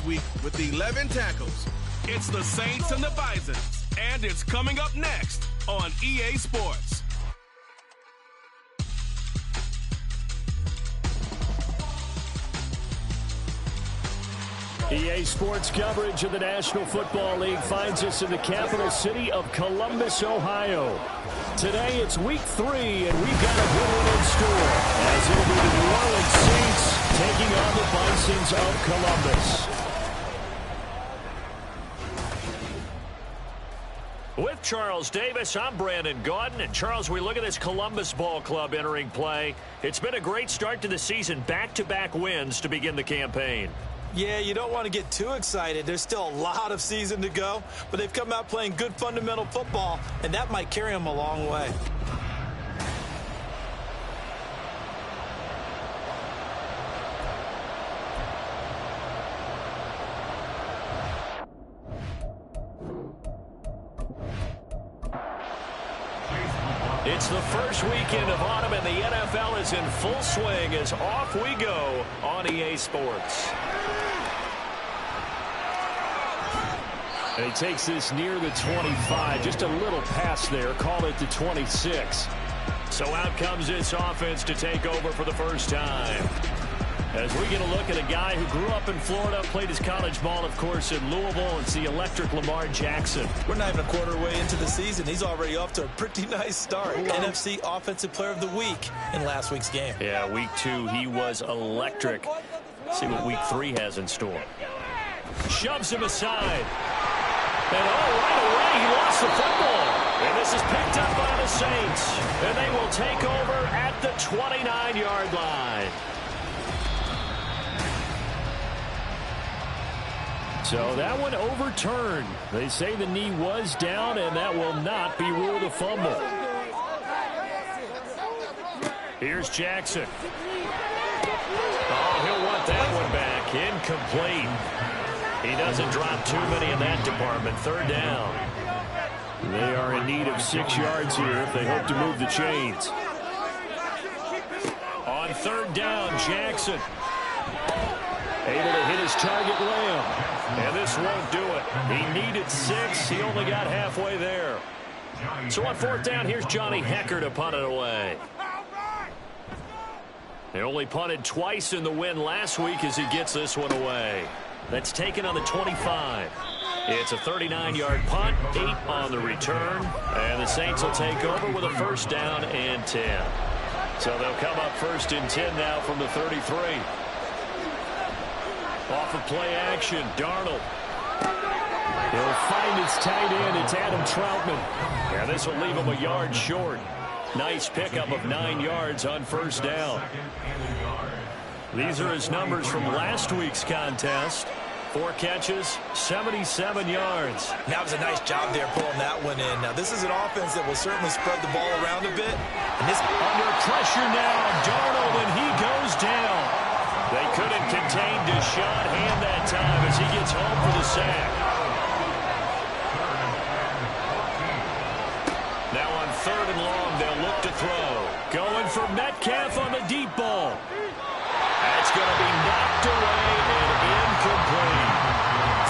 week with 11 tackles. It's the Saints and the Bisons, and it's coming up next on EA Sports. EA Sports coverage of the National Football League finds us in the capital city of Columbus, Ohio. Today it's week 3, and we've got a good one in store, as it'll be the New Orleans Saints taking on the Bisons of Columbus. With Charles Davis, I'm Brandon Gaudin. And Charles, we look at this Columbus Ball Club entering play. It's been a great start to the season, back-to-back wins to begin the campaign. Yeah, you don't want to get too excited. There's still a lot of season to go, but they've come out playing good fundamental football, and that might carry them a long way. It's the first weekend of autumn, and the NFL is in full swing as off we go on EA Sports. And he takes this near the 25, just a little pass there, call it the 26. So out comes this offense to take over for the first time. As we get a look at a guy who grew up in Florida, played his college ball, of course, in Louisville. It's the electric Lamar Jackson. We're not even a quarter way into the season. He's already off to a pretty nice start. NFC Offensive Player of the Week in last week's game. Yeah, week 2, he was electric. See what week 3 has in store. Shoves him aside. And right away, he lost the football. And this is picked up by the Saints. And they will take over at the 29-yard line. So that one overturned. They say the knee was down, and that will not be ruled a fumble. Here's Jackson. Oh, he'll want that one back. Incomplete. He doesn't drop too many in that department. Third down. They are in need of 6 yards here if they hope to move the chains. On third down, Jackson. Able to hit his target, Lamb. And this won't do it. He needed 6. He only got halfway there. So on fourth down, here's Johnny Hecker to punt it away. They only punted twice in the win last week as he gets this one away. That's taken on the 25. It's a 39-yard punt, 8 on the return. And the Saints will take over with a first down and 10. So they'll come up first and 10 now from the 33. Off of play action, Darnold. He'll find his tight end. It's Adam Troutman. And this will leave him a yard short. Nice pickup of 9 yards on first down. These are his numbers from last week's contest. 4 catches, 77 yards. That was a nice job there pulling that one in. Now, this is an offense that will certainly spread the ball around a bit. And this under pressure now, Darnold, and he goes down. They couldn't contain Deshaun Hand that time as he gets home for the sack. Now on third and long, they'll look to throw. Going for Metcalf on the deep ball. That's going to be knocked away and incomplete.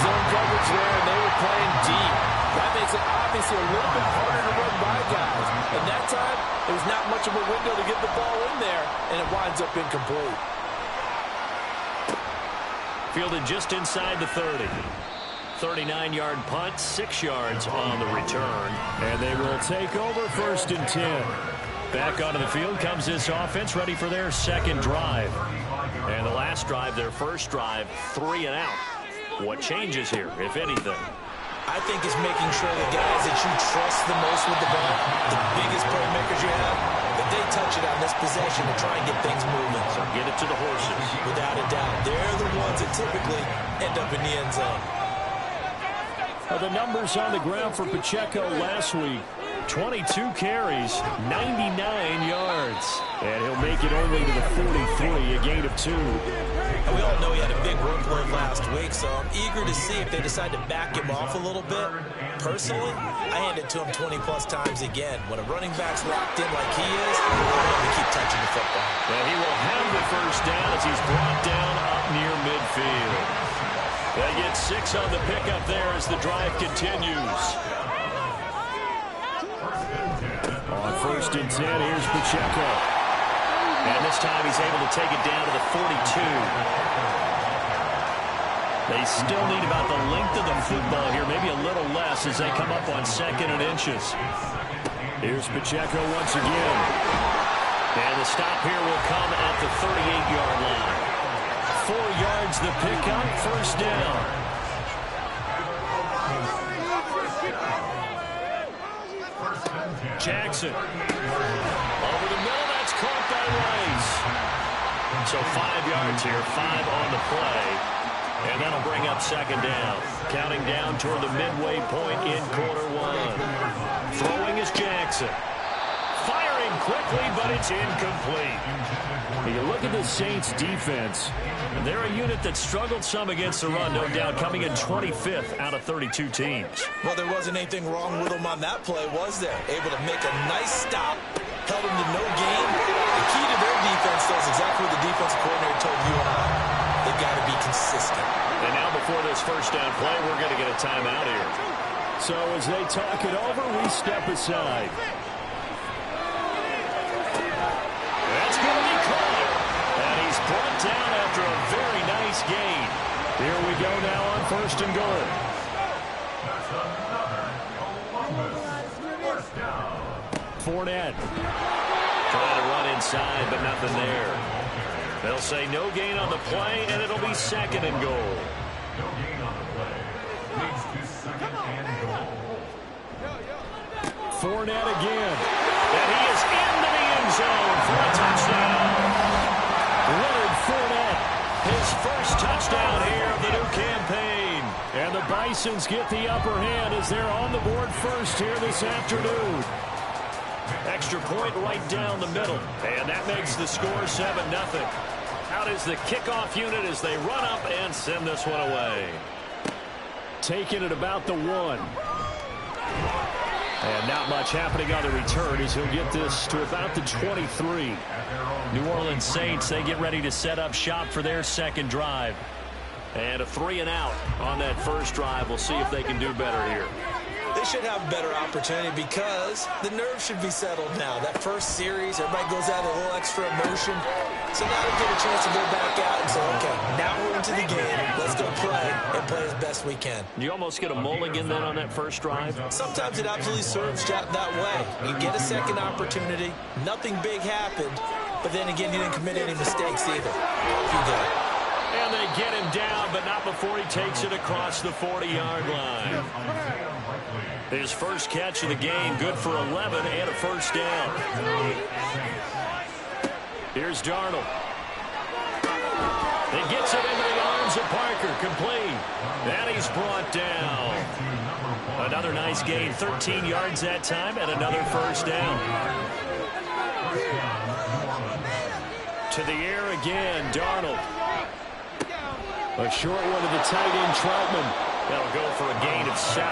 Zone coverage there, and they were playing deep. That makes it obviously a little bit harder to run by guys. And that time, there was not much of a window to get the ball in there, and it winds up incomplete. Fielded just inside the 30. 39-yard punt, 6 yards on the return. And they will take over first and 10. Back onto the field comes this offense, ready for their second drive. And the last drive, their first drive, 3 and out. What changes here, if anything? I think it's making sure the guys that you trust the most with the ball, the biggest playmakers you have, that they touch it on this possession to try and get things moving. So get it to the horses. Without a doubt. They're the ones that typically end up in the end zone. The numbers on the ground for Pacheco last week. 22 carries, 99 yards. And he'll make it only to the 43, a gain of 2. And we all know he had a big workload last week, so I'm eager to see if they decide to back him off a little bit. Personally, I hand it to him 20-plus times again. When a running back's locked in like he is, I want him to keep touching the football. Well, he will have the first down as he's brought down up near midfield. They get 6 on the pickup there as the drive continues. On 1st and 10, here's Pacheco. And this time he's able to take it down to the 42. They still need about the length of the football here, maybe a little less as they come up on 2nd and inches. Here's Pacheco once again. And the stop here will come at the 38-yard line. 4 yards the pickup, 1st down. Jackson. Over the middle, that's caught by Rice. So 5 yards here, 5 on the play. And that'll bring up 2nd down. Counting down toward the midway point in quarter 1. Throwing is Jackson. Firing quickly, but it's incomplete. You look at the Saints defense, and they're a unit that struggled some against the run, no doubt, coming in 25th out of 32 teams. Well, there wasn't anything wrong with them on that play, was there? Able to make a nice stop, held them to no gain. The key to their defense, though, is exactly what the defensive coordinator told you and I. They've got to be consistent. And now before this 1st down play, we're going to get a timeout here. So as they talk it over, we step aside. That's going to be caught. And he's brought down after a very nice gain. Here we go now on 1st and goal. Fournette. Trying to run inside, but nothing there. They'll say no gain on the play, and it'll be 2nd and goal. Fournette again. And he is into the end zone for a touchdown. Leonard Fournette. His first touchdown here of the new campaign. And the Bisons get the upper hand as they're on the board first here this afternoon. Extra point right down the middle. And that makes the score 7-0. Out is the kickoff unit as they run up and send this one away. Taking it about the 1. And not much happening on the return as he'll get this to about the 23. New Orleans Saints, they get ready to set up shop for their 2nd drive. And a 3-and-out on that 1st drive. We'll see if they can do better here. They should have a better opportunity because the nerves should be settled now. That first series, everybody goes out with a little extra emotion. So now they get a chance to go back out and say, okay, now we're into the game. Let's go play and play as best we can. You almost get a mulligan then on that 1st drive? Sometimes it absolutely serves that way. You get a 2nd opportunity. Nothing big happened. But then again, you didn't commit any mistakes either. You did. And they get him down, but not before he takes it across the 40-yard line. His first catch of the game, good for 11 and a 1st down. Here's Darnold. He gets it into the arms of Parker, complete. And he's brought down. Another nice gain, 13 yards that time, and another 1st down. To the air again, Darnold. A short one to the tight end, Troutman. That'll go for a gain of 7,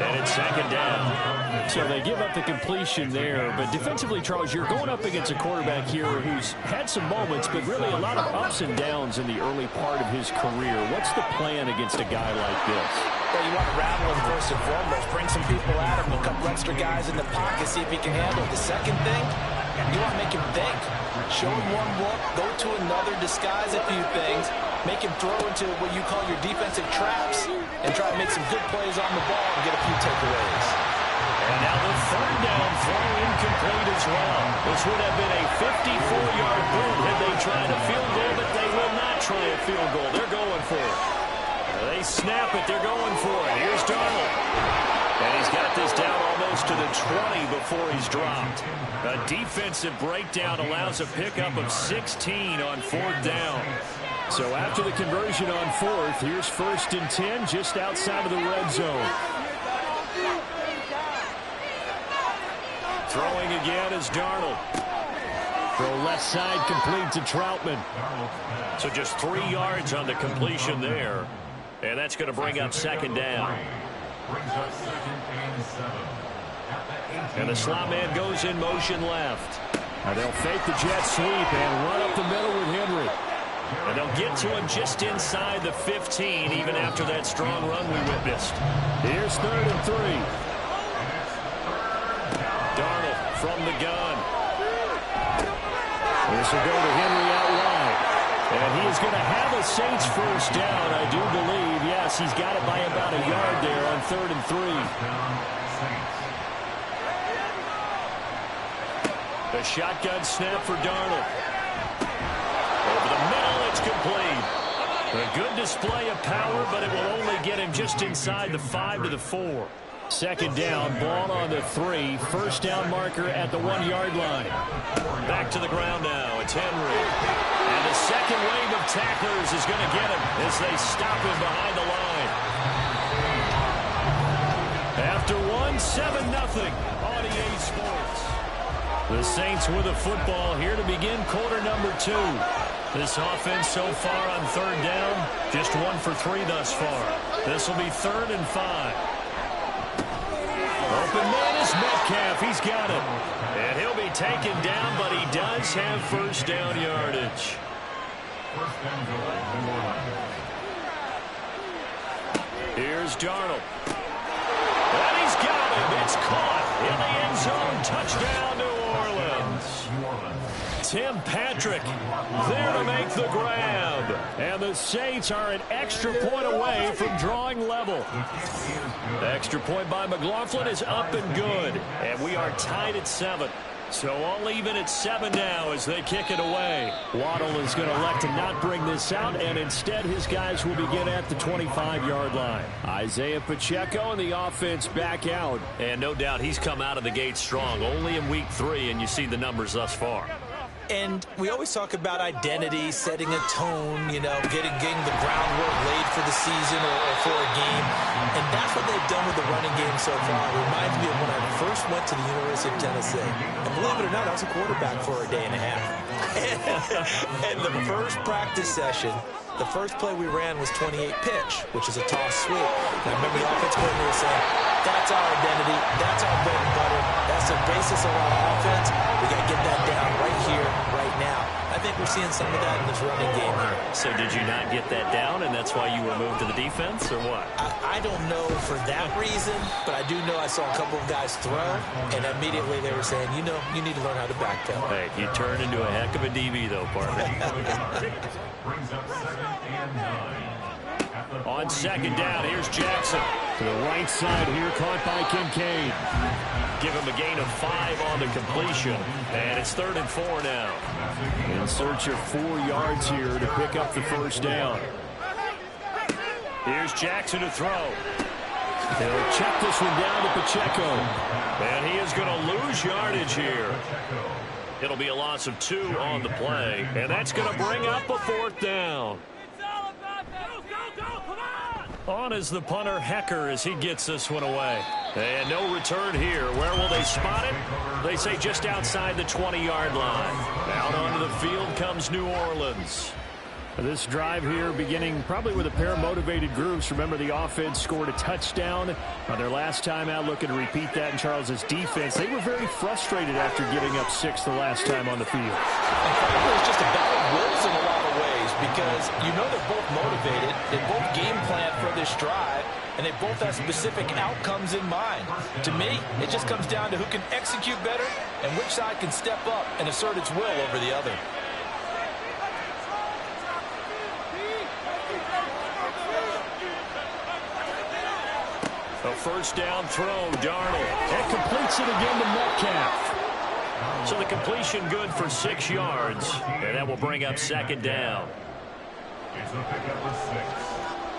and it's 2nd down. So they give up the completion there, but defensively, Charles, you're going up against a quarterback here who's had some moments, but really a lot of ups and downs in the early part of his career. What's the plan against a guy like this? Well, you want to rattle him first and foremost. Bring some people at him, a couple extra guys in the pocket, see if he can handle it. The second thing, you want to make him think. Show him one look, go to another, disguise a few things, make him throw into what you call your defensive traps, and try to make some good plays on the ball and get a few takeaways. And now the 3rd down throw incomplete as well. This would have been a 54-yard boom had they tried a field goal, but they will not try a field goal. They're going for it. They snap it. They're going for it. Here's Darnold. And he's got this down almost to the 20 before he's dropped. A defensive breakdown allows a pickup of 16 on 4th down. So after the conversion on 4th, here's 1st and 10 just outside of the red zone. Throwing again is Darnold. Throw left side complete to Troutman. So just 3 yards on the completion there. And that's going to bring up 2nd down. And the slot man goes in motion left. Now they'll fake the jet sweep and run up the middle with Henry. And they'll get to him just inside the 15, even after that strong run we witnessed. Here's 3rd and 3. Darnold from the gun. This will go to Henry out wide. And he is going to have a Saints first down, I do believe. Yes, he's got it by about a yard there on 3rd and 3. The shotgun snap for Darnold. Over the middle, it's complete. A good display of power, but it will only get him just inside the 5 to the 4. 2nd down, ball on the 3. First down marker at the 1-yard line. Back to the ground now. It's Henry. And the second wave of tacklers is going to get him as they stop him behind the line. After 7-0 on EA Sports. The Saints with a football here to begin quarter number 2. This offense so far on 3rd down, just 1 for 3 thus far. This will be 3rd and 5. Open man is Metcalf. He's got it. And he'll be taken down, but he does have first down yardage. Here's Darnold. And he's got him. It's caught in the end zone. Touchdown, New Orleans. Tim Patrick there to make the grab. And the Saints are an extra point away from drawing level. The extra point by McLaughlin is up and good. And we are tied at 7. So all even at 7 now as they kick it away. Waddle is going to elect to not bring this out, and instead his guys will begin at the 25-yard line. Isaiah Pacheco and the offense back out. And no doubt he's come out of the gate strong. Only in week 3, and you see the numbers thus far. And we always talk about identity, setting a tone, you know, getting the groundwork laid for the season or for a game. And that's what they've done with the running game so far. It reminds me of when I first went to the University of Tennessee. And believe it or not, I was a quarterback for a day and a half. And the first practice session, the first play we ran was 28 pitch, which is a toss sweep. And I remember the offense coordinator saying, that's our identity, that's our bread and butter, that's the basis of our offense. We got to get that down right here, right now. I think we're seeing some of that in this running game here. So did you not get that down, and that's why you were moved to the defense, or what? I don't know for that reason, but I do know I saw a couple of guys throw, and immediately they were saying, you know, you need to learn how to backpedal. Hey, you turned into a heck of a DB, though, partner. On 2nd down, here's Jackson. To the right side here, caught by Kincaid. Give him a gain of 5 on the completion. And it's 3rd and 4 now. In search of 4 yards here to pick up the first down. Here's Jackson to throw. They'll check this one down to Pacheco. And he is going to lose yardage here. It'll be a loss of 2 on the play. And that's going to bring up a 4th down. On is the punter, Hecker, as he gets this one away. And no return here. Where will they spot it? They say just outside the 20-yard line. Out onto the field comes New Orleans. This drive here beginning probably with a pair of motivated groups. Remember, the offense scored a touchdown on their last time out, looking to repeat that in Charles's defense. They were very frustrated after giving up 6 the last time on the field. It was just a battle of wills in a lot of ways because you know they're both motivated. They both game plan for this drive, and they both have specific outcomes in mind. To me, it just comes down to who can execute better and which side can step up and assert its will over the other. A first down throw, Darnold. That completes it again to Metcalf. So the completion good for 6 yards, and that will bring up 2nd down. It's a pickup of 6.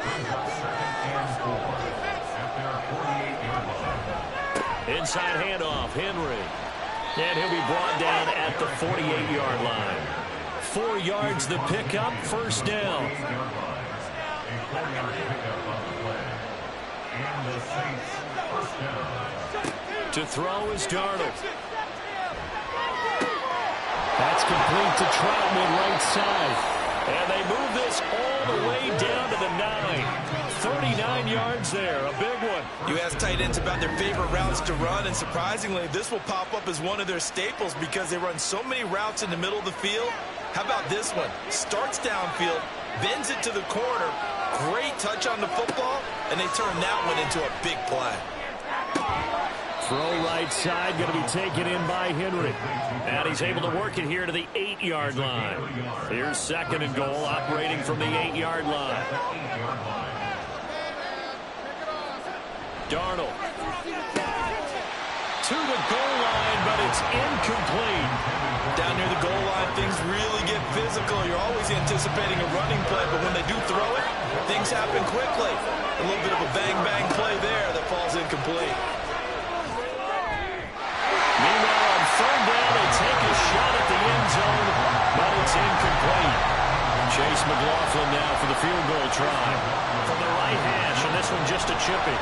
And 4 at their 48-yard line. Inside handoff, Henry. And he'll be brought down at the 48-yard line. 4 yards the pickup, first down. To throw is Darnold. That's complete to Troutman, right side. And they move this all the way down to the 9. 39 yards there, a big one. You ask tight ends about their favorite routes to run, and surprisingly, this will pop up as one of their staples because they run so many routes in the middle of the field. How about this one? Starts downfield, bends it to the corner. Great touch on the football, and they turn that one into a big play. Throw right side, going to be taken in by Henry. And he's able to work it here to the 8-yard line. Here's 2nd and goal, operating from the 8-yard line. Darnold. To the goal line, but it's incomplete. Down near the goal line, things really get physical. You're always anticipating a running play, but when they do throw it, things happen quickly. A little bit of a bang-bang play there that falls incomplete. Meanwhile, on 3rd down, they take a shot at the end zone, but it's incomplete. Chase McLaughlin now for the field goal try. From the right hash, and this one just a chippy.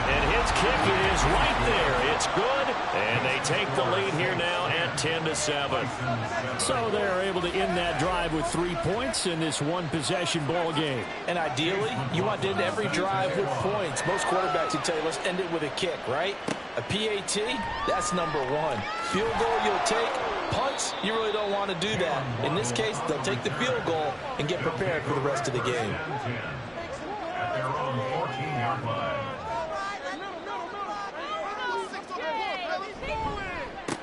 And his kick is right there. It's good, and they take the lead here now at 10-7. So they're able to end that drive with 3 points in this one-possession ball game. And ideally, you want to end every drive with points. Most quarterbacks would tell you, let's end it with a kick, right? A PAT, that's number 1. Field goal you'll take. Punts, you really don't want to do that. In this case, they'll take the field goal and get prepared for the rest of the game. At their own 14-yard line.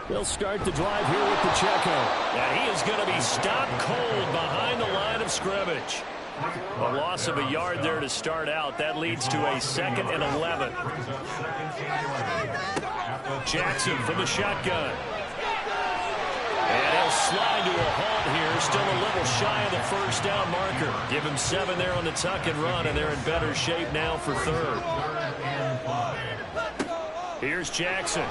They'll start the drive here with Pacheco. And he is going to be stopped cold behind the line of scrimmage. A loss of a yard there to start out. That leads to a 2nd and 11. Jackson from the shotgun. And he'll slide to a halt here. Still a little shy of the 1st down marker. Give him 7 there on the tuck and run, and they're in better shape now for 3rd. Here's Jackson.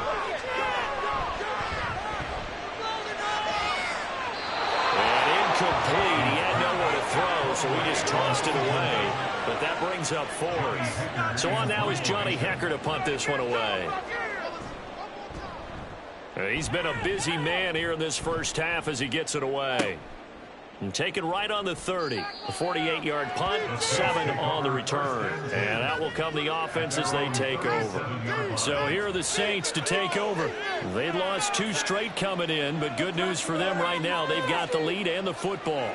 Incomplete. He had nowhere to throw, so he just tossed it away. But that brings up 4th. So on now is Johnny Hecker to punt this one away. He's been a busy man here in this first half as he gets it away. And taken right on the 30. A 48-yard punt, 7 on the return. And out will come the offense as they take over. So here are the Saints to take over. They'd lost 2 straight coming in, but good news for them right now. They've got the lead and the football.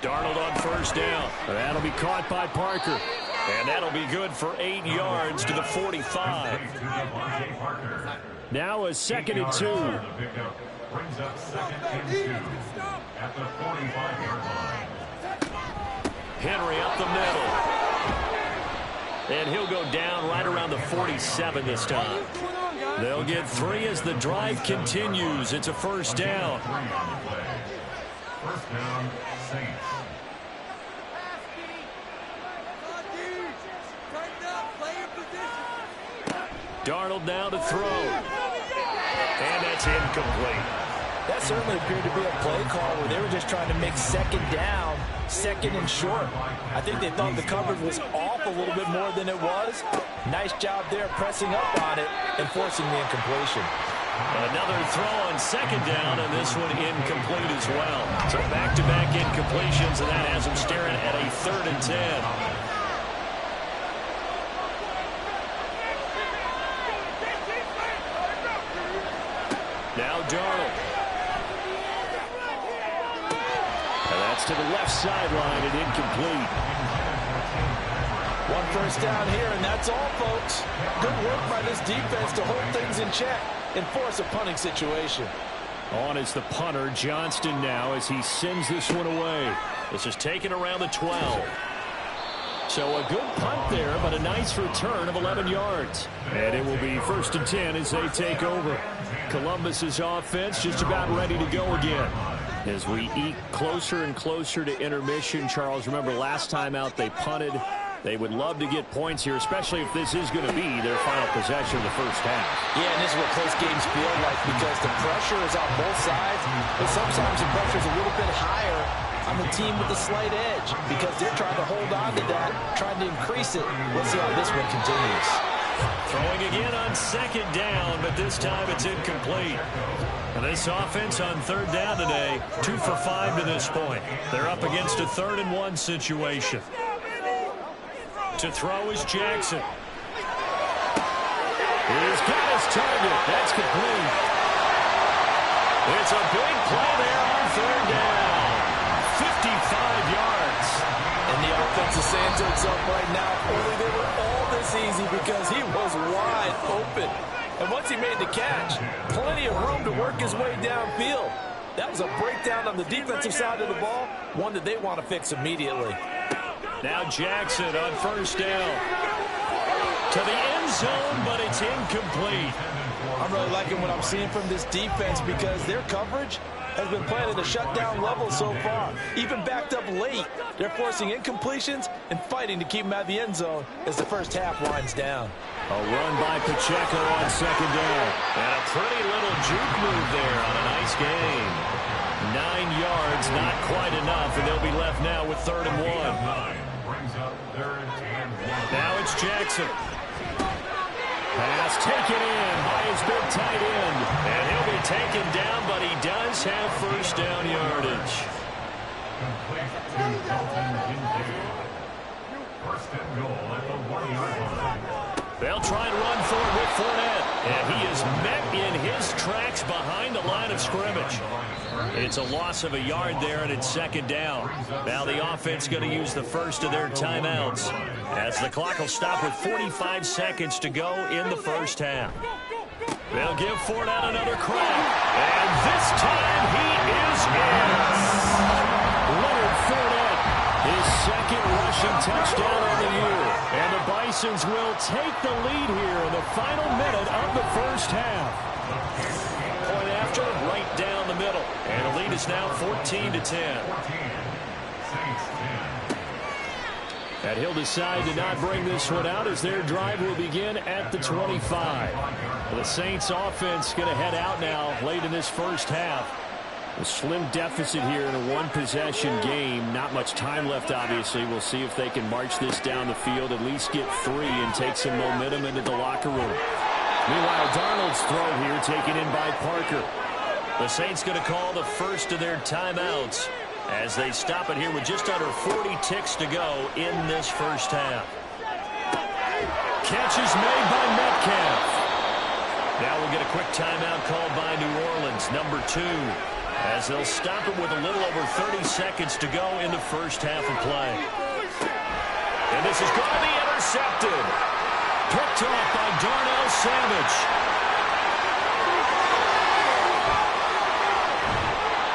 Darnold on 1st down. That'll be caught by Parker. And that'll be good for 8 yards to the 45. Now a 2nd and 2. Brings up 2nd and 2 at the 45-yard line. Henry up the middle. And he'll go down right around the 47 this time. They'll get 3 as the drive continues. It's a 1st down. 1st down, Saints. Darnold now to throw. And that's incomplete. That certainly appeared to be a play call where they were just trying to make 2nd down, 2nd and short. I think they thought the coverage was off a little bit more than it was. Nice job there pressing up on it and forcing the incompletion. Another throw on 2nd down, and this one incomplete as well. So back-to-back incompletions, and that has them staring at a 3rd and 10. Now Darnold. And that's to the left sideline and incomplete. 1 1st down here, and that's all, folks. Good work by this defense to hold things in check and force a punting situation. On is the punter, Johnston now, as he sends this one away. This is taken around the 12. So a good punt there, but a nice return of 11 yards. And it will be 1st and 10 as they take over. Columbus's offense just about ready to go again. As we eke closer and closer to intermission, Charles, remember last time out they punted. They would love to get points here, especially if this is going to be their final possession of the first half. Yeah, and this is what close games feel like because the pressure is on both sides, but sometimes the pressure is a little bit higher on the team with the slight edge because they're trying to hold on to that, trying to increase it. Let's see how this one continues. Throwing again on 2nd down, but this time it's incomplete. And this offense on 3rd down today, 2 for 5 to this point. They're up against a 3rd and 1 situation. To throw is Jackson. He's got his target. That's complete. It's a big play there on third down. 55 yards. And the offense is saying to itself right now, only they were all this easy because he was wide open. And once he made the catch, plenty of room to work his way downfield. That was a breakdown on the defensive side of the ball, one that they want to fix immediately. Now Jackson on first down. To the end zone, but it's incomplete. I'm really liking what I'm seeing from this defense because their coverage has been playing at a shutdown level so far. Even backed up late, they're forcing incompletions and fighting to keep them out of the end zone as the first half winds down. A run by Pacheco on second down. And a pretty little juke move there on a nice gain. 9 yards, not quite enough, and they'll be left now with 3rd and 1. Now it's Jackson. Pass taken in by his big tight end. And he'll be taken down, but he does have first down yardage. First and goal at the 1-yard line. They'll try and run for it with Fournette. And he is met in his tracks behind the line of scrimmage. It's a loss of a yard there, and it's 2nd down. Now the offense going to use the first of their timeouts as the clock will stop with 45 seconds to go in the first half. They'll give Fournette another crack. And this time he is in. Leonard Fournette, his 2nd rushing touchdown of the year. And the Bisons will take the lead here in the final minute of the first half. Point after, right down the middle. And the lead is now 14-10. And he'll decide to not bring this one out as their drive will begin at the 25. The Saints offense going to head out now late in this first half. A slim deficit here in a one-possession game. Not much time left, obviously. We'll see if they can march this down the field, at least get 3 and take some momentum into the locker room. Meanwhile, Darnold's throw here taken in by Parker. The Saints going to call the first of their timeouts as they stop it here with just under 40 ticks to go in this first half. Catch is made by Metcalf. Now we'll get a quick timeout called by New Orleans, number 2. As they'll stop it with a little over 30 seconds to go in the first half of play. And this is going to be intercepted. Picked off by Darnell Savage.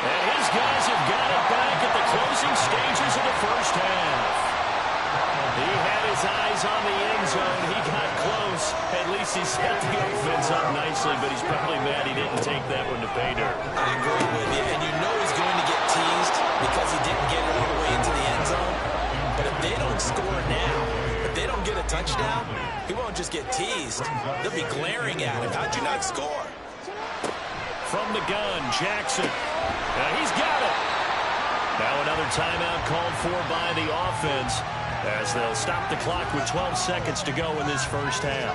And his guys have got it back at the closing stages of the first half. He had his eyes on the end zone. He got close. At least he set the offense up nicely, but he's probably mad he didn't take that one to pay dirt. I agree with you, and you know he's going to get teased because he didn't get it all the way into the end zone. But if they don't score now, if they don't get a touchdown, he won't just get teased. They'll be glaring at him. How'd you not score? From the gun, Jackson. Now he's got it. Now another timeout called for by the offense as they'll stop the clock with 12 seconds to go in this first half.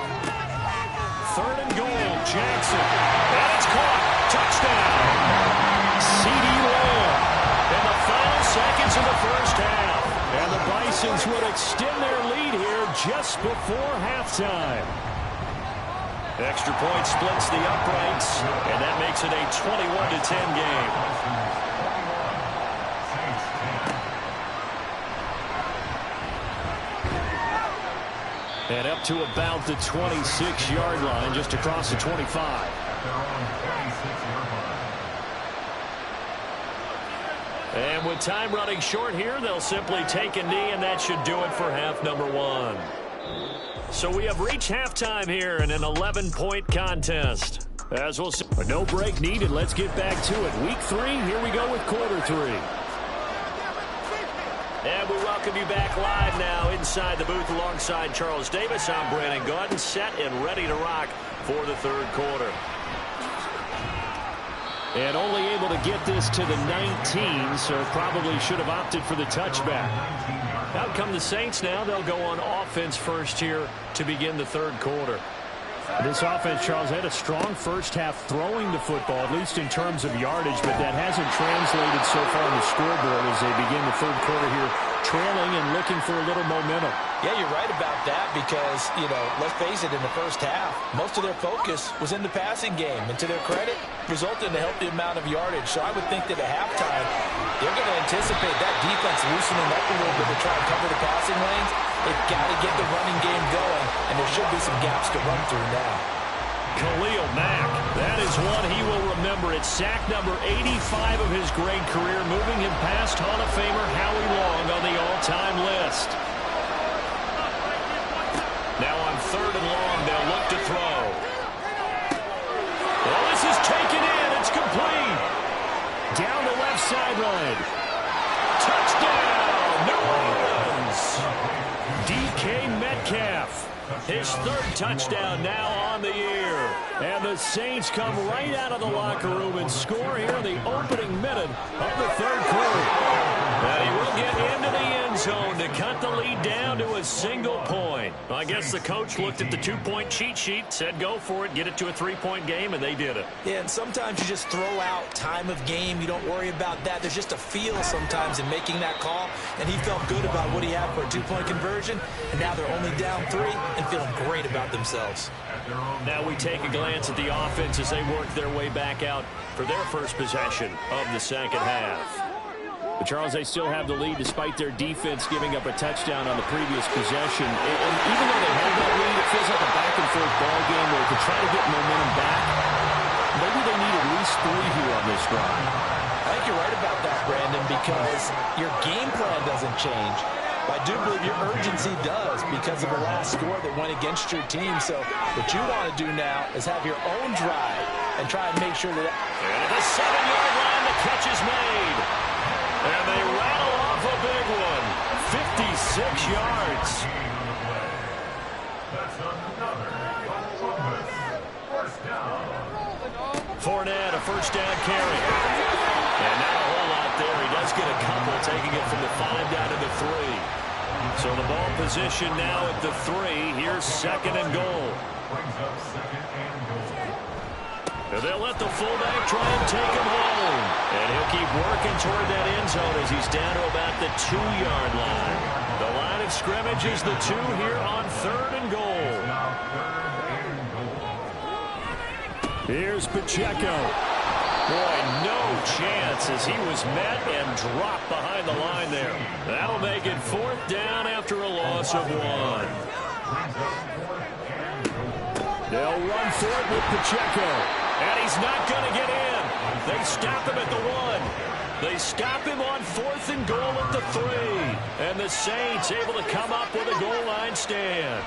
3rd and goal, Jackson. And it's caught. Touchdown. CeeDee Lamb in the final seconds of the first half. And the Bisons would extend their lead here just before halftime. Extra point splits the uprights, and that makes it a 21-10 game. And up to about the 26-yard line, just across the 25. And with time running short here, they'll simply take a knee, and that should do it for half number 1. So we have reached halftime here in an 11-point contest. As we'll see, no break needed. Let's get back to it. Week 3, here we go with quarter 3. And we welcome you back live now inside the booth alongside Charles Davis. I'm Brandon Gaudin, set and ready to rock for the 3rd quarter. And only able to get this to the 19, so probably should have opted for the touchback. Out come the Saints now. They'll go on offense first here to begin the 3rd quarter. This offense, Charles, had a strong first half throwing the football, at least in terms of yardage, but that hasn't translated so far on the scoreboard as they begin the 3rd quarter here trailing and looking for a little momentum. Yeah, you're right about that because, let's face it, in the first half, most of their focus was in the passing game. And to their credit, resulted in a healthy amount of yardage. So I would think that at halftime, they're going to anticipate that defense loosening up a little bit to try and cover the passing lanes. They've got to get the running game going, and there should be some gaps to run through now. Khalil Mack, that is one he will remember. It's sack number 85 of his great career, moving him past Hall of Famer Howie Long on the all-time list. Now on 3rd and long, they'll look to throw. Well, this is taken in. It's complete. Down the left sideline. Touchdown, New Orleans. DK Metcalf. His 3rd touchdown now on the year. And the Saints come right out of the locker room and score here in the opening minute of the 3rd quarter. And he will get into the end zone to cut the lead down to a single point. I guess the coach looked at the 2-point cheat sheet, said go for it, get it to a 3-point game, and they did it. Yeah, and sometimes you just throw out time of game. You don't worry about that. There's just a feel sometimes in making that call, and he felt good about what he had for a 2-point conversion, and now they're only down 3 and feeling great about themselves. Now we take a glance at the offense as they work their way back out for their first possession of the second half. But Charles, they still have the lead despite their defense giving up a touchdown on the previous possession. And even though they have that lead, it feels like a back-and-forth ball game where to try to get momentum back, maybe they need at least 3 here on this drive. I think you're right about that, Brandon, because your game plan doesn't change. But I do believe your urgency does because of the last score that went against your team. So what you want to do now is have your own drive and try and make sure that... And at the 7-yard line, the catch is made. And they rattle off a big one. 56 yards. Fournette, a first down carry. And not a whole lot there. He does get a couple, taking it from the 5 down to the 3. So the ball position now at the 3. Here's 2nd and goal. And they'll let the fullback try and take him home. And he'll keep working toward that end zone as he's down to about the 2-yard line. The line of scrimmage is the 2 here on 3rd and goal. Here's Pacheco. Boy, no chance as he was met and dropped behind the line there. That'll make it 4th down after a loss of 1. They'll run for it with Pacheco. And he's not going to get in. They stop him at the 1. They stop him on 4th and goal at the 3. And the Saints able to come up with a goal line stand.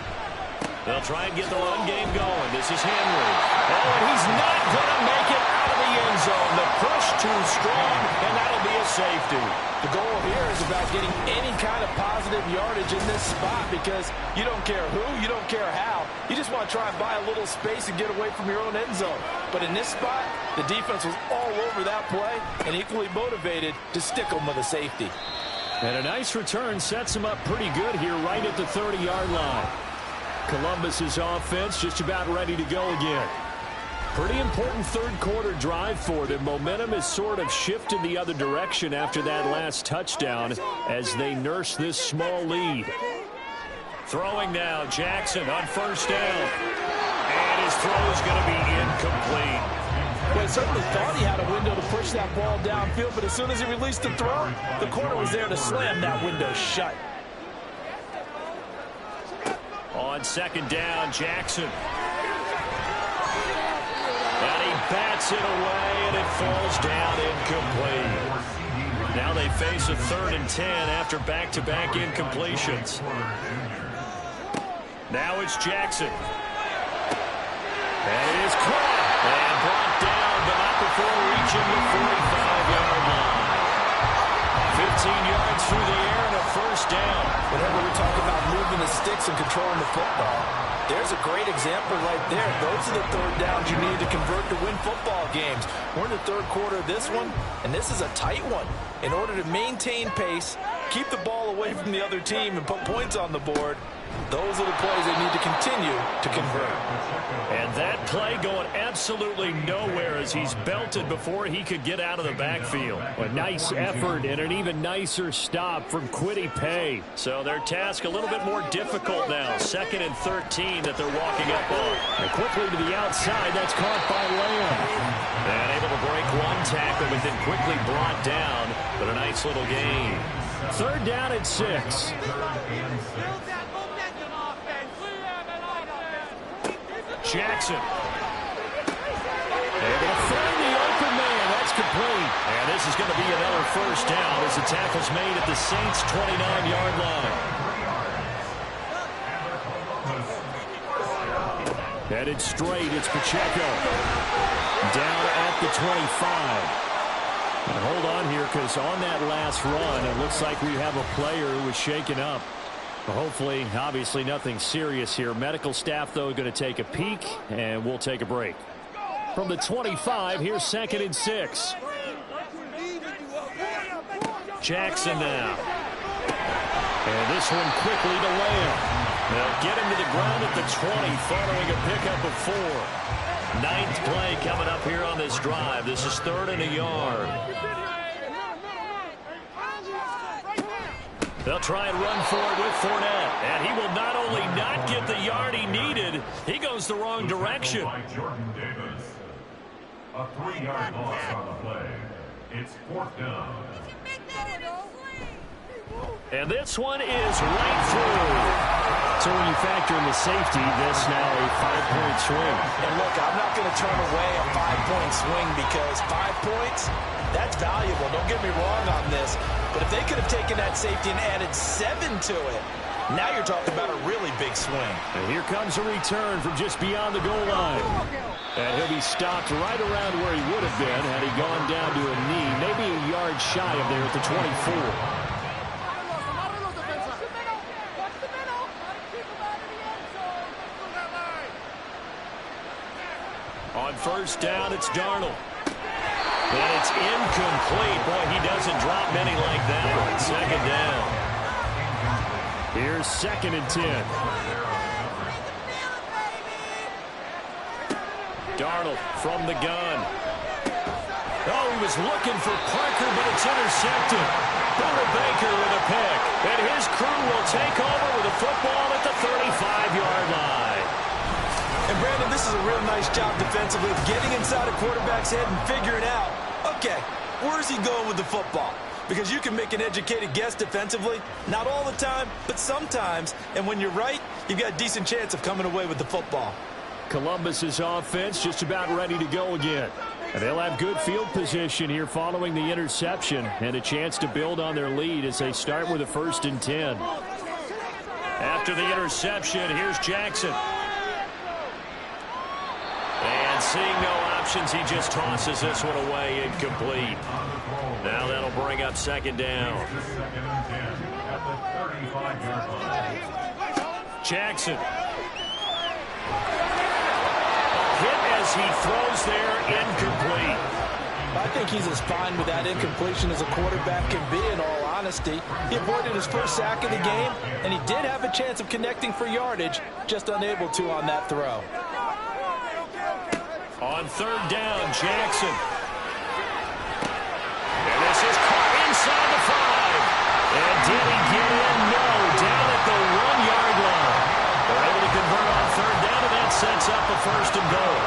They'll try and get the run game going. This is Henry. Oh, and he's not going to make it out of the end zone. The push too strong, and that'll be a safety. The goal here is about getting any kind of positive yardage in this spot because you don't care who, you don't care how. You just want to try and buy a little space and get away from your own end zone. But in this spot, the defense was all over that play and equally motivated to stick them with a safety. And a nice return sets him up pretty good here right at the 30-yard line. Columbus's offense just about ready to go again. Pretty important 3rd quarter drive for them. Momentum has sort of shifted the other direction after that last touchdown as they nurse this small lead. Throwing now, Jackson on 1st down. And his throw is going to be incomplete. Well, he certainly thought he had a window to push that ball downfield, but as soon as he released the throw, the corner was there to slam that window shut. On 2nd down, Jackson. And he bats it away, and it falls down incomplete. Now they face a 3rd and 10 after back-to-back incompletions. Now it's Jackson. And it is caught and brought down, but not before reaching the 45-yard line. 15 yards through the air and a 1st down. Whenever we talk about moving the sticks and controlling the football, there's a great example right there. Those are the 3rd downs you need to convert to win football games. We're in the 3rd quarter of this one, and this is a tight one. In order to maintain pace keep the ball away from the other team and put points on the board, those are the plays they need to continue to convert. And that play going absolutely nowhere as he's belted before he could get out of the backfield. A nice effort and an even nicer stop from Kwity Paye. So their task a little bit more difficult now. 2nd and 13 that they're walking up on. And quickly to the outside, that's caught by Lamb. And able to break one tackle, but then quickly brought down. But a nice little gain. 3rd down and 6. Jackson. Able to find the open man. That's complete. And this is going to be another 1st down as the tackle's made at the Saints' 29-yard line. Headed straight, it's Pacheco. Down at the 25. And hold on here, because on that last run, it looks like we have a player who was shaken up. Hopefully, obviously nothing serious here. Medical staff, though, going to take a peek, and we'll take a break. From the 25, here's 2nd and 6. Jackson now. And this one quickly to Lamb. They'll get him to the ground at the 20 following a pickup of 4. 9th play coming up here on this drive. This is 3rd and a yard. They'll try and run for it with Fournette. And he will not only not get the yard he needed, he goes the wrong direction. Jordan Davis. A 3-yard loss on the play. It's 4th down. And this one is right through. So when you factor in the safety, this now a 5-point swing. And look, I'm not going to turn away a 5-point swing because 5 points, that's valuable. Don't get me wrong on this. But if they could have taken that safety and added 7 to it, now you're talking about a really big swing. And here comes a return from just beyond the goal line. And he'll be stopped right around where he would have been had he gone down to a knee, maybe a yard shy of there at the 24. On 1st down, it's Darnold. And it's incomplete. Boy, he doesn't drop many like that one. 2nd down. Here's 2nd and 10. Darnold from the gun. Oh, he was looking for Parker, but it's intercepted. Buda Baker with a pick. And his crew will take over with a football at the 35-yard line. And Brandon, this is a real nice job defensively of getting inside a quarterback's head and figuring out, okay, where's he going with the football? Because you can make an educated guess defensively, not all the time, but sometimes. And when you're right, you've got a decent chance of coming away with the football. Columbus's offense just about ready to go again. And they'll have good field position here following the interception and a chance to build on their lead as they start with a 1st and 10. After the interception, here's Jackson. And seeing no options, he just tosses this one away, incomplete. Now that'll bring up 2nd down. Jackson. Hit as he throws there, incomplete. I think he's as fine with that incompletion as a quarterback can be, in all honesty. He avoided his 1st sack of the game, and he did have a chance of connecting for yardage, just unable to on that throw. On 3rd down, Jackson. And this is caught inside the 5. And did he get in? No, down at the 1-yard line. They're able to convert on 3rd down, and that sets up a 1st and goal.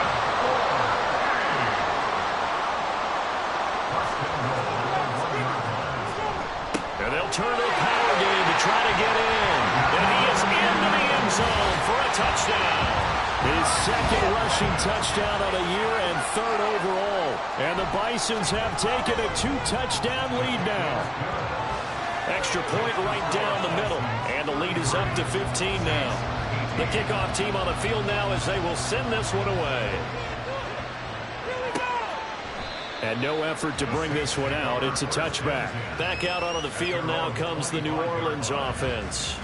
And they'll turn to a power game to try to get in. And he is into the end zone for a touchdown. His 2nd rushing touchdown of the year and 3rd overall. And the Bisons have taken a 2-touchdown lead now. Extra point right down the middle. And the lead is up to 15 now. The kickoff team on the field now as they will send this one away. And no effort to bring this one out. It's a touchback. Back out onto the field now comes the New Orleans offense.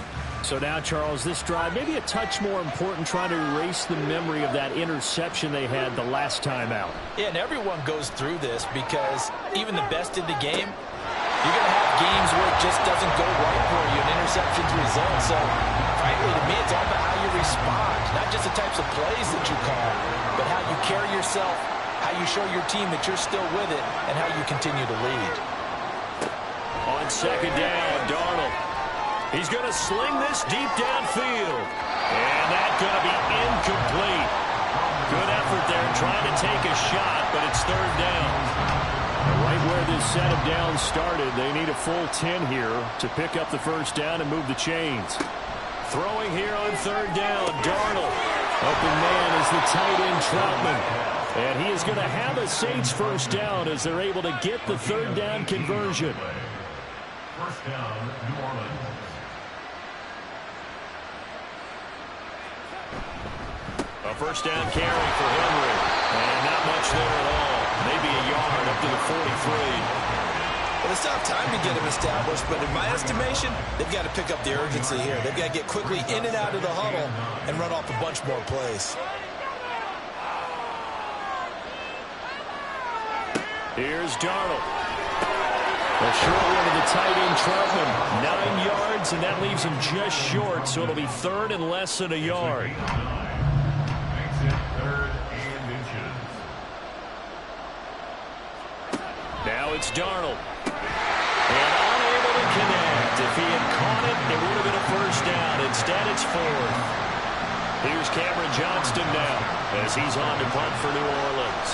So now, Charles, this drive maybe a touch more important, trying to erase the memory of that interception they had the last time out. Yeah, and everyone goes through this because even the best in the game, You're going to have games where it just doesn't go right for you and interceptions result. So, frankly, to me, it's all about how you respond. Not just the types of plays that you call, but how you carry yourself, how you show your team that you're still with it, and how you continue to lead. On second down, Darnold. He's going to sling this deep downfield. And that's going to be incomplete. Good effort there trying to take a shot, but it's third down. Right where this set of downs started, they need a full 10 here to pick up the first down and move the chains. Throwing here on third down, Darnold. Open man is the tight end, Troutman. And he is going to have a Saints first down as they're able to get the third down conversion. First down, New Orleans. A first down carry for Henry. And not much there at all. Maybe a yard up to the 43. Well, it's not time to get him established, but in my estimation, they've got to pick up the urgency here. They've got to get quickly in and out of the huddle and run off a bunch more plays. Here's Darnold. A short one to the tight end, Troutman. 9 yards, and that leaves him just short, so it'll be third and less than a yard. Makes it 3rd and inches. Now it's Darnold. And unable to connect. If he had caught it, it would have been a first down. Instead, it's fourth. Here's Cameron Johnston now as he's on to punt for New Orleans.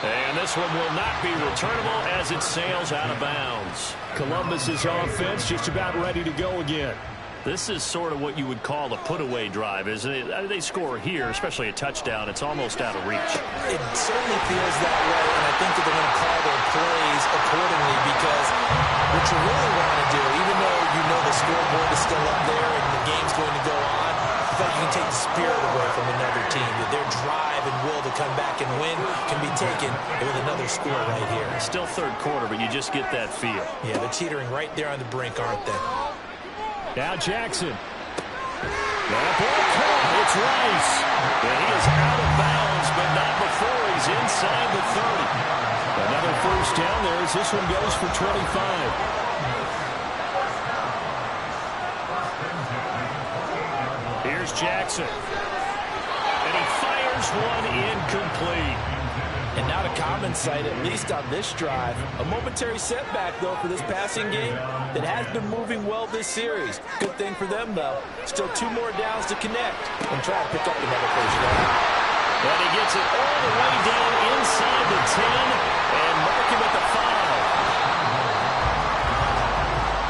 And this one will not be returnable as it sails out of bounds. Columbus's offense just about ready to go again. This is sort of what you would call a put-away drive, isn't it? They score here, especially a touchdown. It's almost out of reach. It certainly feels that way, and I think that they're going to call their plays accordingly because what you really want to do, even though you know the scoreboard is still up there and the game's going to go on, I feel like you can take the spirit away from another team. That their drive and will to come back and win can be taken with another score right here. It's still third quarter, but you just get that feel. Yeah, they're teetering right there on the brink, aren't they? Now Jackson. That ball caught. It's Rice. And he is out of bounds, but not before he's inside the 30. Another first down there as this one goes for 25. Here's Jackson. And he fires one incomplete. And not a common sight, at least on this drive. A momentary setback, though, for this passing game that has been moving well this series. Good thing for them, though. Still 2 more downs to connect and try to pick up another first down. And he gets it all the way down inside the 10 and mark him at the 5.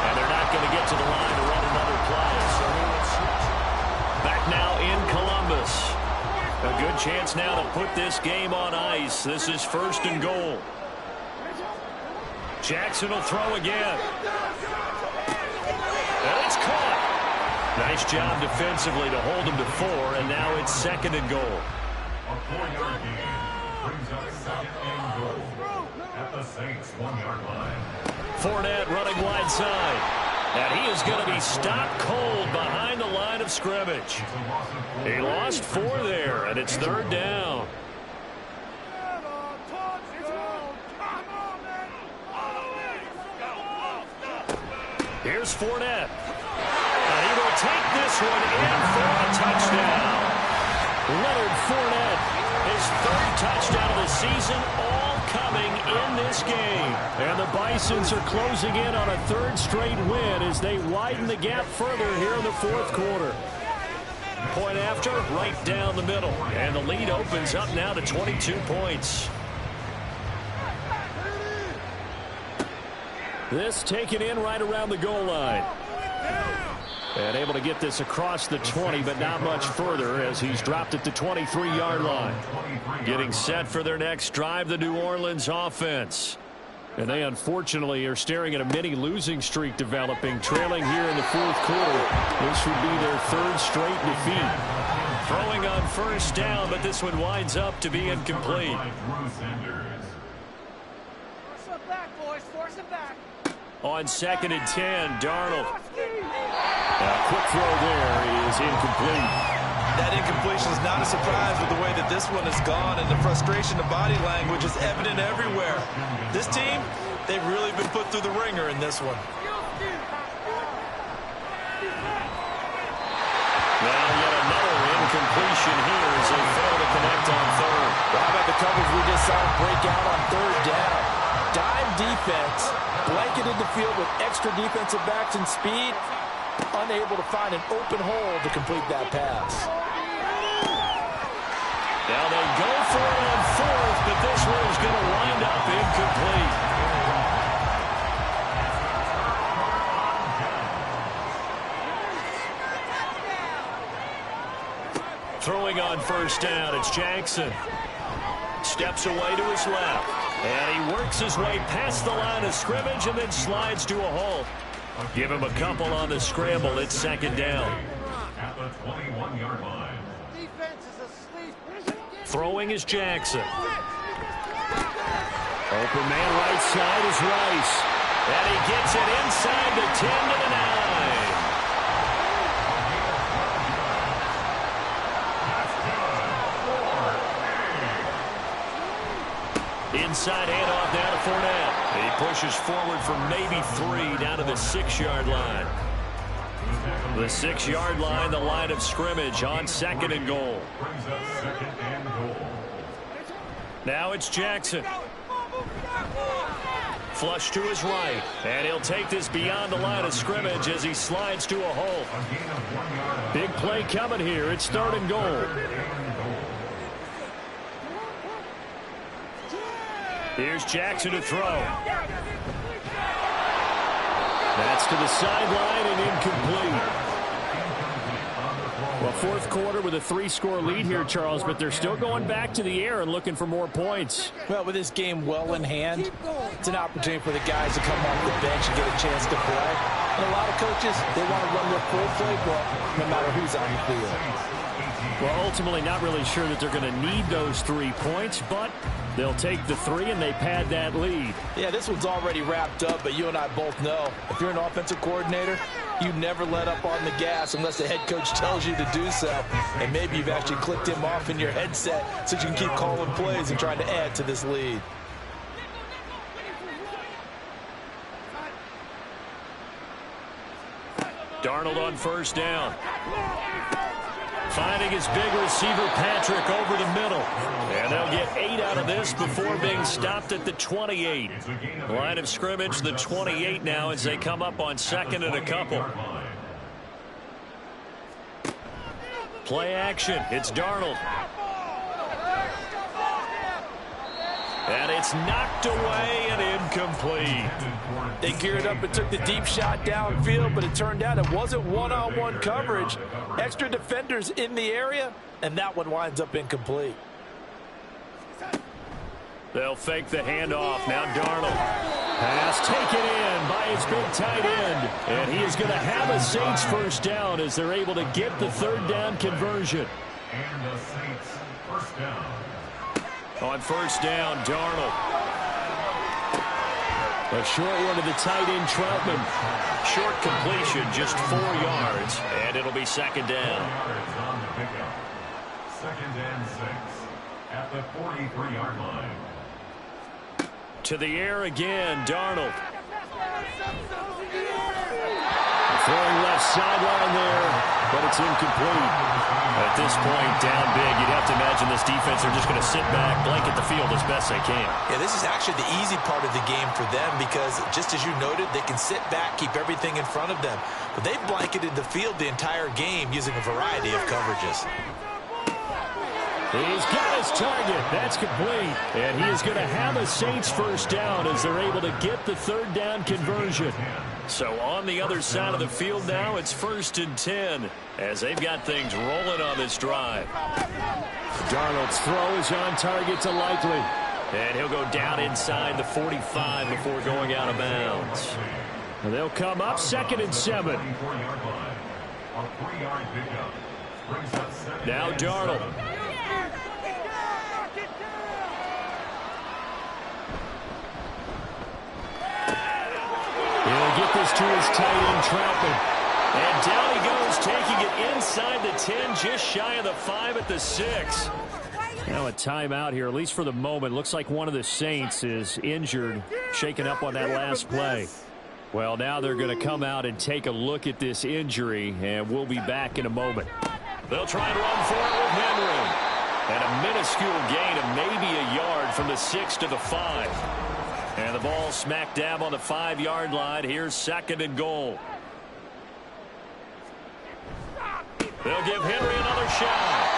And they're not going to get to the line to run another play. Back now in Columbus. A good chance now to put this game on ice. This is first and goal. Jackson will throw again. And it's caught. Nice job defensively to hold him to 4, and now it's second and goal. A 4-yard gain brings up second and goal at the Saints' 1-yard line. Fournette running wide side. And he is going to be stopped cold behind the line of scrimmage. He lost 4 there, and it's third down. Here's Fournette. And he will take this one in for a touchdown. Leonard Fournette, his 3rd touchdown of the season, all coming in this game. And the Bisons are closing in on a 3rd straight win as they widen the gap further here in the 4th quarter. Point after, right down the middle. And the lead opens up now to 22 points. This taken in right around the goal line. And able to get this across the 20, but not much further as he's dropped at the 23-yard line. Getting set for their next drive, the New Orleans offense. And they unfortunately are staring at a mini losing streak developing, trailing here in the 4th quarter. This would be their 3rd straight defeat. Throwing on first down, but this one winds up to be incomplete. Force it back, boys. Force it back. On second and 10, Darnold. A quick throw there is incomplete. That incompletion is not a surprise with the way that this one has gone, and the frustration of body language is evident everywhere. This team, they've really been put through the ringer in this one. Now yet another incompletion here as they fail to connect on third. Well, how about the coverage we just saw break out on third down? Dime defense, blanketed the field with extra defensive backs and speed, unable to find an open hole to complete that pass. Now they go for it on fourth, but this one is going to wind up incomplete. Throwing on first down, it's Jackson. Steps away to his left. And he works his way past the line of scrimmage and then slides to a halt. Give him a couple on the scramble. It's second down. At the 21-yard line. Defense is asleep. Throwing is Jackson. Open man right side is Rice. And he gets it inside the 10 to the 9. Inside handoff down to Fournette. He pushes forward for maybe 3 down to the 6-yard line. The 6-yard line, the line of scrimmage on second and goal. Brings up second and goal. Now it's Jackson. Flush to his right. And he'll take this beyond the line of scrimmage as he slides to a hole. Big play coming here. It's third and goal. Here's Jackson to throw. That's to the sideline and incomplete. Well, fourth quarter with a 3-score lead here, Charles, but they're still going back to the air and looking for more points. Well, with this game well in hand, it's an opportunity for the guys to come off the bench and get a chance to play. And a lot of coaches, they want to run their full playbook no matter who's on the field. Well, ultimately not really sure that they're going to need those 3 points, but they'll take the 3 and they pad that lead. Yeah, this one's already wrapped up, but you and I both know if you're an offensive coordinator, you never let up on the gas unless the head coach tells you to do so. And maybe you've actually clicked him off in your headset so you can keep calling plays and trying to add to this lead. Darnold on first down. Finding his big receiver, Patrick, over the middle. And they'll get 8 out of this before being stopped at the 28. Line of scrimmage, the 28 now as they come up on second and a couple. Play action. It's Darnold. And it's knocked away and incomplete. They geared up and took the deep shot downfield, but it turned out it wasn't one-on-one coverage. Extra defenders in the area, and that one winds up incomplete. They'll fake the handoff. Now Darnold. Pass taken in by his big tight end. And he is going to have a Saints first down as they're able to get the third down conversion. And the Saints first down. On first down, Darnold. A short one to the tight end, Troutman. Short completion, just 4 yards, and it'll be second down. 4 yards on the pickup. Second and 6 at the 43-yard line. To the air again, Darnold. Throwing left sideline there, but it's incomplete. At this point, down big, you'd have to imagine this defense are just going to sit back, blanket the field as best they can. Yeah, this is actually the easy part of the game for them because, just as you noted, they can sit back, keep everything in front of them. But they've blanketed the field the entire game using a variety of coverages. He's got his target. That's complete. And he is going to have a Saints first down as they're able to get the third down conversion. So on the other side of the field now, it's 1st and 10 as they've got things rolling on this drive. Darnold's throw is on target to Likely. And he'll go down inside the 45 before going out of bounds. And they'll come up 2nd and 7. Now Darnold. He'll get this to his tight end, Troutman. And down he goes, taking it inside the 10, just shy of the 5 at the 6. Now a timeout here, at least for the moment. Looks like one of the Saints is injured, shaken up on that last play. Well, now they're going to come out and take a look at this injury, and we'll be back in a moment. They'll try and run for it with Henry. And a minuscule gain of maybe a yard from the 6 to the 5. And the ball smack dab on the 5-yard line. Here's 2nd and goal. They'll give Henry another shot.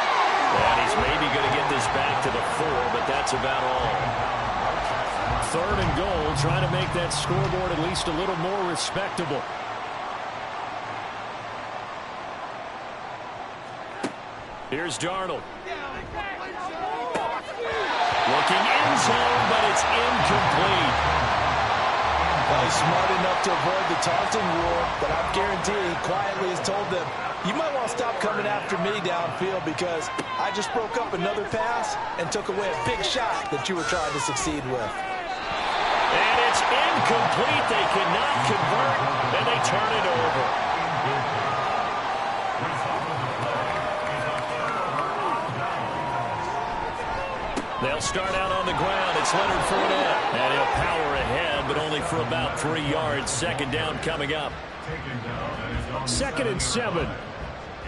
And he's maybe going to get this back to the 4, but that's about all. 3rd and goal, trying to make that scoreboard at least a little more respectable. Here's Darnold. Looking end zone, but it's incomplete. Well, he's smart enough to avoid the taunting rule, but I guarantee he quietly has told them, you might want to stop coming after me downfield because I just broke up another pass and took away a big shot that you were trying to succeed with. And it's incomplete. They cannot convert, and they turn it over. They'll start out on the ground. It's Leonard Fournette. And he'll power ahead, but only for about 3 yards. 2nd down coming up. 2nd and 7.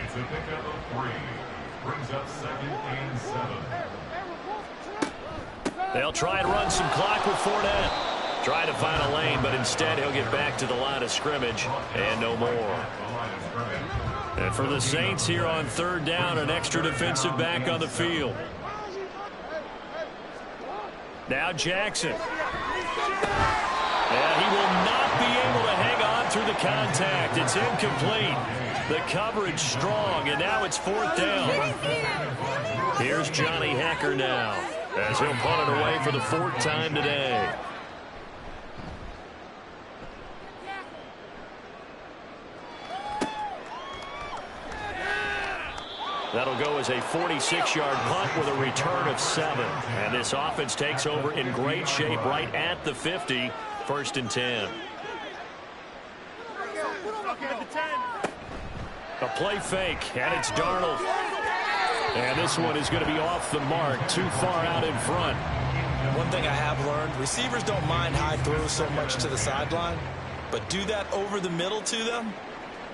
It's a pickup of 3. Brings up 2nd and 7. They'll try and run some clock with Fournette. Try to find a lane, but instead he'll get back to the line of scrimmage and no more. And for the Saints here on 3rd down, an extra defensive back on the field. Now Jackson. And he will not be able to hang on through the contact. It's incomplete. The coverage strong, and now it's 4th down. Here's Johnny Hecker now, as he'll punt it away for the 4th time today. That'll go as a 46-yard punt with a return of 7. And this offense takes over in great shape right at the 50. 1st and 10. A play fake, and it's Darnold. And this one is going to be off the mark, too far out in front. One thing I have learned, receivers don't mind high throws so much to the sideline, but do that over the middle to them,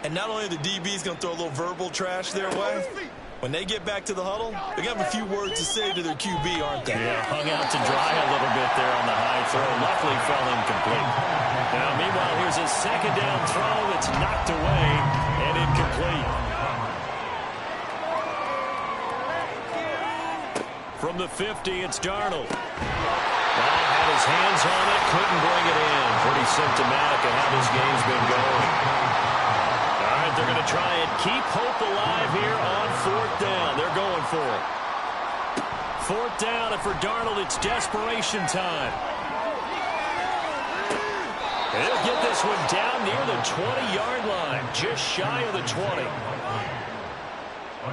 and not only are the DBs going to throw a little verbal trash their way, when they get back to the huddle, they're going to have a few words to say to their QB, aren't they? Yeah, hung out to dry a little bit there on the high throw. Luckily fell incomplete. Now, meanwhile, here's a 2nd down throw that's knocked away and incomplete. From the 50, it's Darnold. Well, had his hands on it, couldn't bring it in. Pretty symptomatic of how this game's been going. All right, they're going to try and keep hope alive here on 4th down. They're going for it. 4th down, and for Darnold, it's desperation time. And he'll get this one down near the 20-yard line, just shy of the 20. A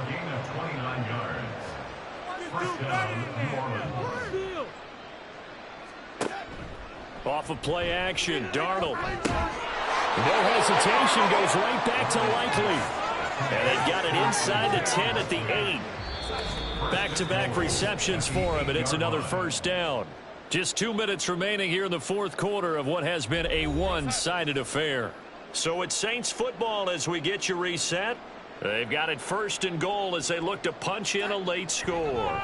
gain of 29 yards. 1st down, New Orleans. Off of play action, Darnold. No hesitation, goes right back to Likely. And they've got it inside the 10 at the 8. Back-to-back receptions for him, and it's another 1st down. Just 2 minutes remaining here in the 4th quarter of what has been a one-sided affair. So it's Saints football as we get you reset. They've got it 1st and goal as they look to punch in a late score.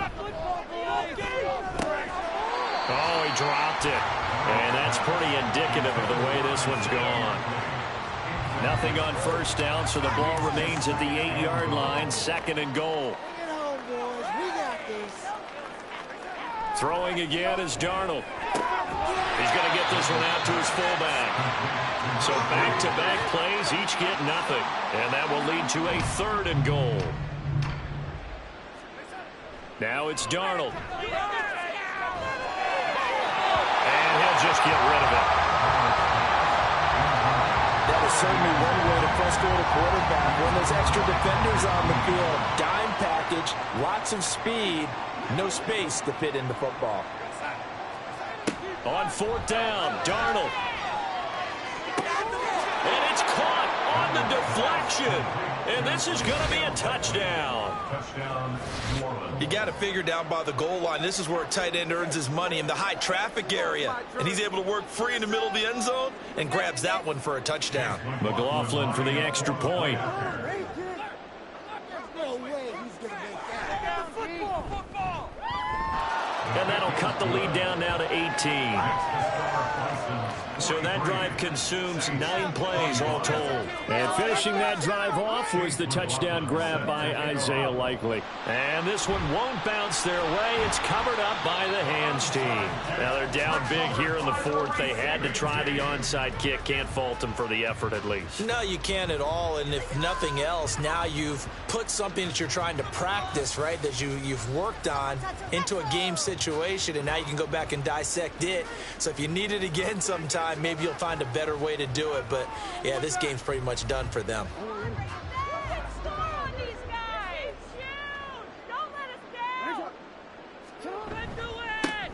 Oh, he dropped it. And that's pretty indicative of the way this one's gone. Nothing on 1st down, so the ball remains at the 8-yard line, 2nd and goal. Throwing again is Darnold. He's going to get this one out to his fullback. So back-to-back plays, each get nothing. And that will lead to a 3rd and goal. Now it's Darnold. And he'll just get rid of it. That is certainly one way to frustrate a quarterback. When there's extra defenders on the field, dime package, lots of speed, no space to fit in the football. On 4th down, Darnold. And it's caught on the deflection. action. And this is going to be a touchdown. Touchdown, New Orleans. You got to figure down by the goal line. This is where a tight end earns his money in the high traffic area. And he's able to work free in the middle of the end zone and grabs that one for a touchdown. McLaughlin for the extra point. And that'll cut the lead down now to 18. So that drive consumes 9 plays all told. And finishing that drive off was the touchdown grab by Isaiah Likely. And this one won't bounce their way. It's covered up by the hands team. Now they're down big here in the fourth. They had to try the onside kick. Can't fault them for the effort at least. No, you can't at all. And if nothing else, now you've put something that you're trying to practice, right, that you've worked on into a game situation, and now you can go back and dissect it. So if you need it again sometime, maybe you'll find a better way to do it. But, yeah, this game's pretty much done for them.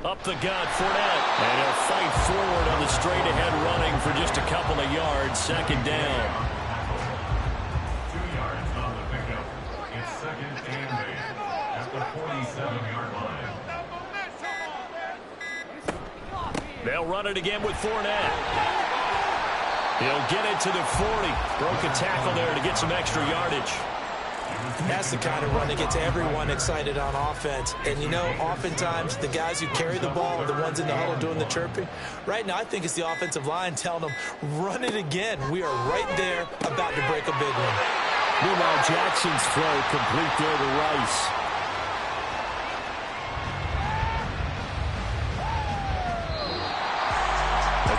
Up the gut, Fournette. And he'll fight forward on the straight-ahead running for just a couple of yards. Second down. 2 yards on the pickup. It's second and 8 at the 47-yard line. They'll run it again with Fournette. He'll get it to the 40. Broke a tackle there to get some extra yardage. That's the kind of run that gets everyone excited on offense. And, you know, oftentimes the guys who carry the ball are the ones in the huddle doing the chirping. Right now, I think it's the offensive line telling them, run it again. We are right there about to break a big one. Meanwhile, Jackson's throw complete there to Rice.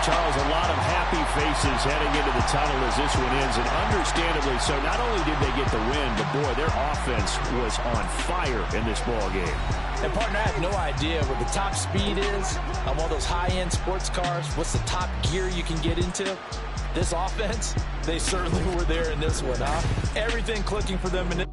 Charles, a lot of happy faces heading into the tunnel as this one ends, and understandably so. Not only did they get the win, but, boy, their offense was on fire in this ball game. And, partner, I have no idea what the top speed is on one of those high-end sports cars. What's the top gear you can get into? This offense, they certainly were there in this one, huh? Everything clicking for them in this.